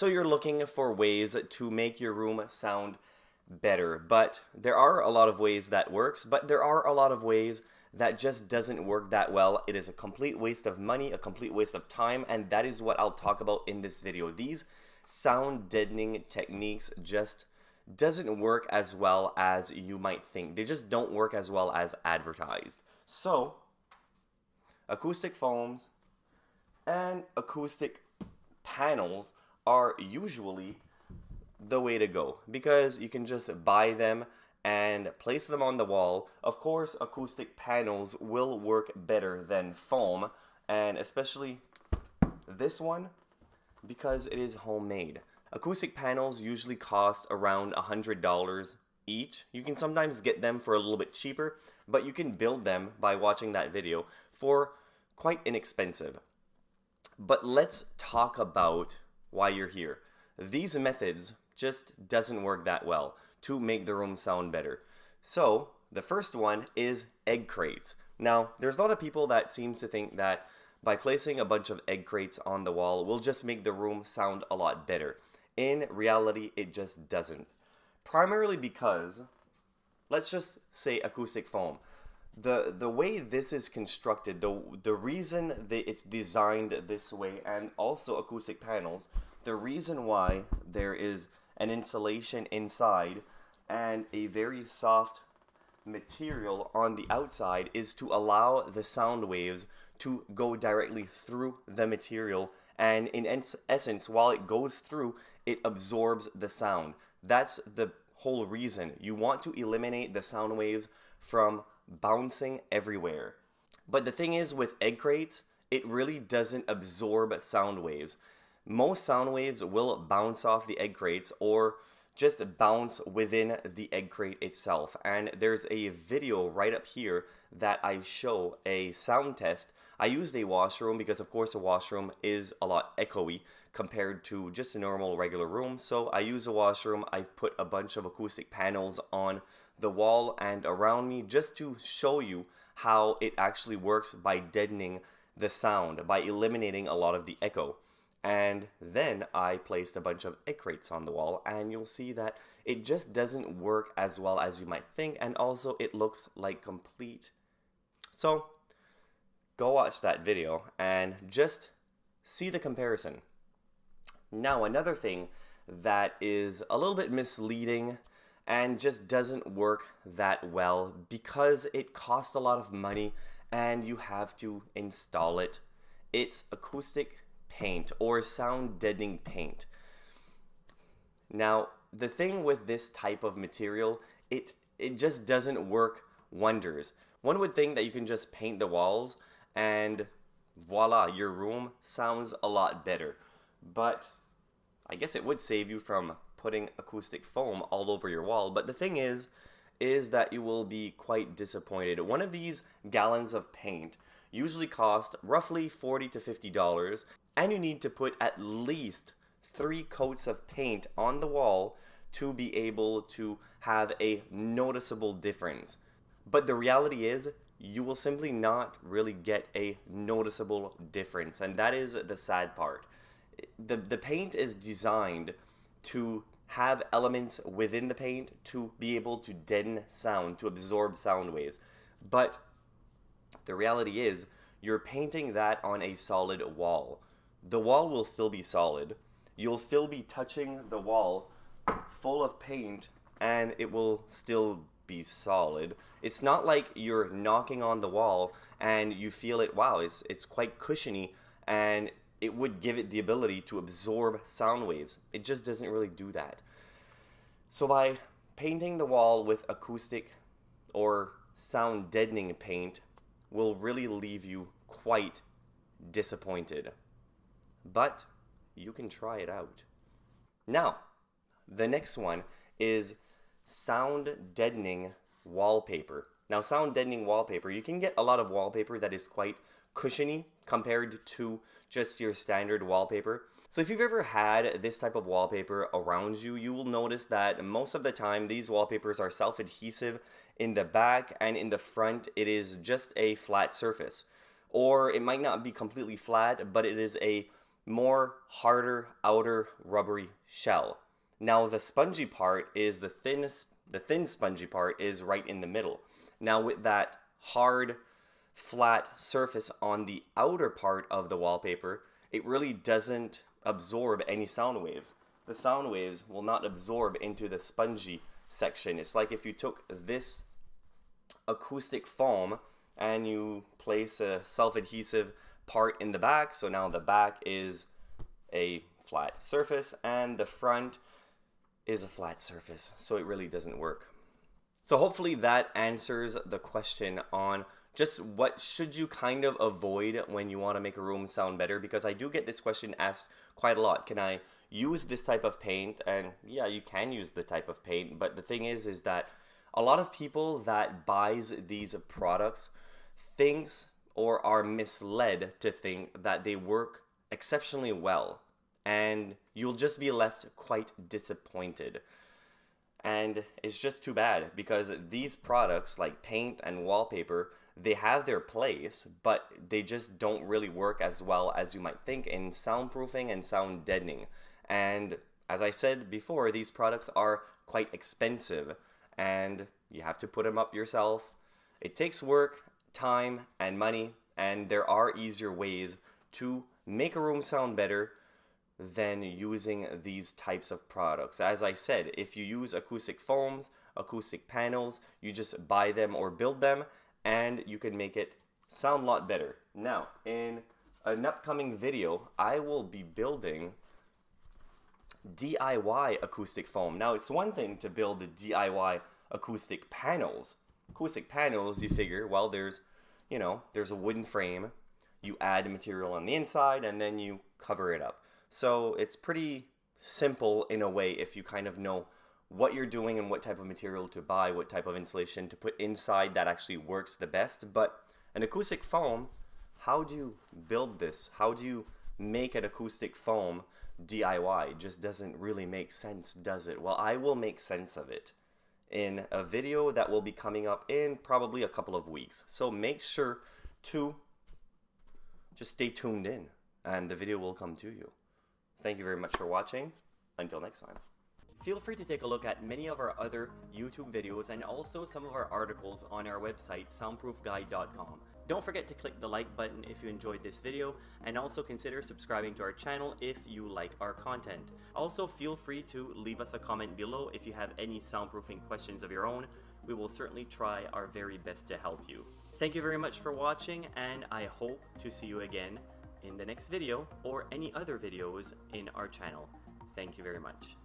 So you're looking for ways to make your room sound better, but there are a lot of ways that works, but there are a lot of ways that just doesn't work that well. It is a complete waste of money, a complete waste of time, and that is what I'll talk about in this video. These sound deadening techniques just doesn't work as well as you might think. They just don't work as well as advertised. So, acoustic foams and acoustic panels are usually the way to go because you can just buy them and place them on the wall. Of course, acoustic panels will work better than foam, and especially this one because it is homemade. Acoustic panels usually cost around $100 each. You can sometimes get them for a little bit cheaper, but you can build them by watching that video for quite inexpensive. But let's talk about why you're here. These methods just doesn't work that well to make the room sound better. So the first one is egg crates. Now there's a lot of people that seems to think that by placing a bunch of egg crates on the wall will just make the room sound a lot better. In reality, it just doesn't. Primarily because, let's just say acoustic foam. The way this is constructed, the reason that it's designed this way, and also acoustic panels, the reason why there is an insulation inside and a very soft material on the outside is to allow the sound waves to go directly through the material, and in essence, while it goes through, it absorbs the sound. That's the whole reason. You want to eliminate the sound waves from bouncing everywhere. But the thing is, with egg crates, it really doesn't absorb sound waves. Most sound waves will bounce off the egg crates or just bounce within the egg crate itself. And there's a video right up here that I show a sound test. I used a washroom because of course a washroom is a lot echoey compared to just a normal regular room. So I use a washroom. I've put a bunch of acoustic panels on the wall and around me just to show you how it actually works by deadening the sound, by eliminating a lot of the echo. And then I placed a bunch of egg crates on the wall, and you'll see that it just doesn't work as well as you might think, and also it looks like complete. So go watch that video and just see the comparison. Now another thing that is a little bit misleading and just doesn't work that well because it costs a lot of money and you have to install it. It's acoustic paint or sound deadening paint. Now the thing with this type of material, it just doesn't work wonders. One would think that you can just paint the walls and voila, your room sounds a lot better. But I guess it would save you from putting acoustic foam all over your wall. But the thing is that you will be quite disappointed. One of these gallons of paint usually cost roughly $40 to $50, and you need to put at least 3 coats of paint on the wall to be able to have a noticeable difference. But the reality is, you will simply not really get a noticeable difference, and that is the sad part. The paint is designed to have elements within the paint to be able to deaden sound, to absorb sound waves. But the reality is, you're painting that on a solid wall. The wall will still be solid. You'll still be touching the wall full of paint and it will still be solid. It's not like you're knocking on the wall and you feel it, wow, it's quite cushiony and it would give it the ability to absorb sound waves. It just doesn't really do that. So by painting the wall with acoustic or sound deadening paint will really leave you quite disappointed. But you can try it out. Now, the next one is sound deadening wallpaper. Now, sound deadening wallpaper, you can get a lot of wallpaper that is quite cushiony compared to just your standard wallpaper. So if you've ever had this type of wallpaper around you, you will notice that most of the time these wallpapers are self-adhesive. In the back and in the front, it is just a flat surface. Or it might not be completely flat, but it is a more harder outer rubbery shell. Now the spongy part is the thin spongy part is right in the middle. Now with that hard flat surface on the outer part of the wallpaper, it really doesn't absorb any sound waves. The sound waves will not absorb into the spongy section. It's like if you took this acoustic foam and you place a self-adhesive part in the back, so now the back is a flat surface and the front is a flat surface, so it really doesn't work. So hopefully that answers the question on just what should you kind of avoid when you want to make a room sound better, because I do get this question asked quite a lot. Can I use this type of paint? And yeah, you can use the type of paint, but the thing is that a lot of people that buys these products thinks or are misled to think that they work exceptionally well, and you'll just be left quite disappointed. And it's just too bad, because these products like paint and wallpaper, they have their place, but they just don't really work as well as you might think in soundproofing and sound deadening. And as I said before, these products are quite expensive and you have to put them up yourself. It takes work, time, and money, and there are easier ways to make a room sound better than using these types of products. As I said, if you use acoustic foams, acoustic panels, you just buy them or build them and you can make it sound a lot better. Now, in an upcoming video, I will be building DIY acoustic foam. Now, it's one thing to build the DIY acoustic panels. Acoustic panels, you figure, well, there's a wooden frame, you add material on the inside, and then you cover it up. So it's pretty simple in a way if you kind of know what you're doing and what type of material to buy, what type of insulation to put inside that actually works the best. But an acoustic foam, how do you build this? How do you make an acoustic foam DIY? It just doesn't really make sense, does it? Well, I will make sense of it in a video that will be coming up in probably a couple of weeks. So make sure to just stay tuned in and the video will come to you. Thank you very much for watching. Until next time. Feel free to take a look at many of our other YouTube videos and also some of our articles on our website, soundproofguide.com. Don't forget to click the like button if you enjoyed this video, and also consider subscribing to our channel if you like our content. Also, feel free to leave us a comment below if you have any soundproofing questions of your own. We will certainly try our very best to help you. Thank you very much for watching, and I hope to see you again in the next video or any other videos in our channel. Thank you very much.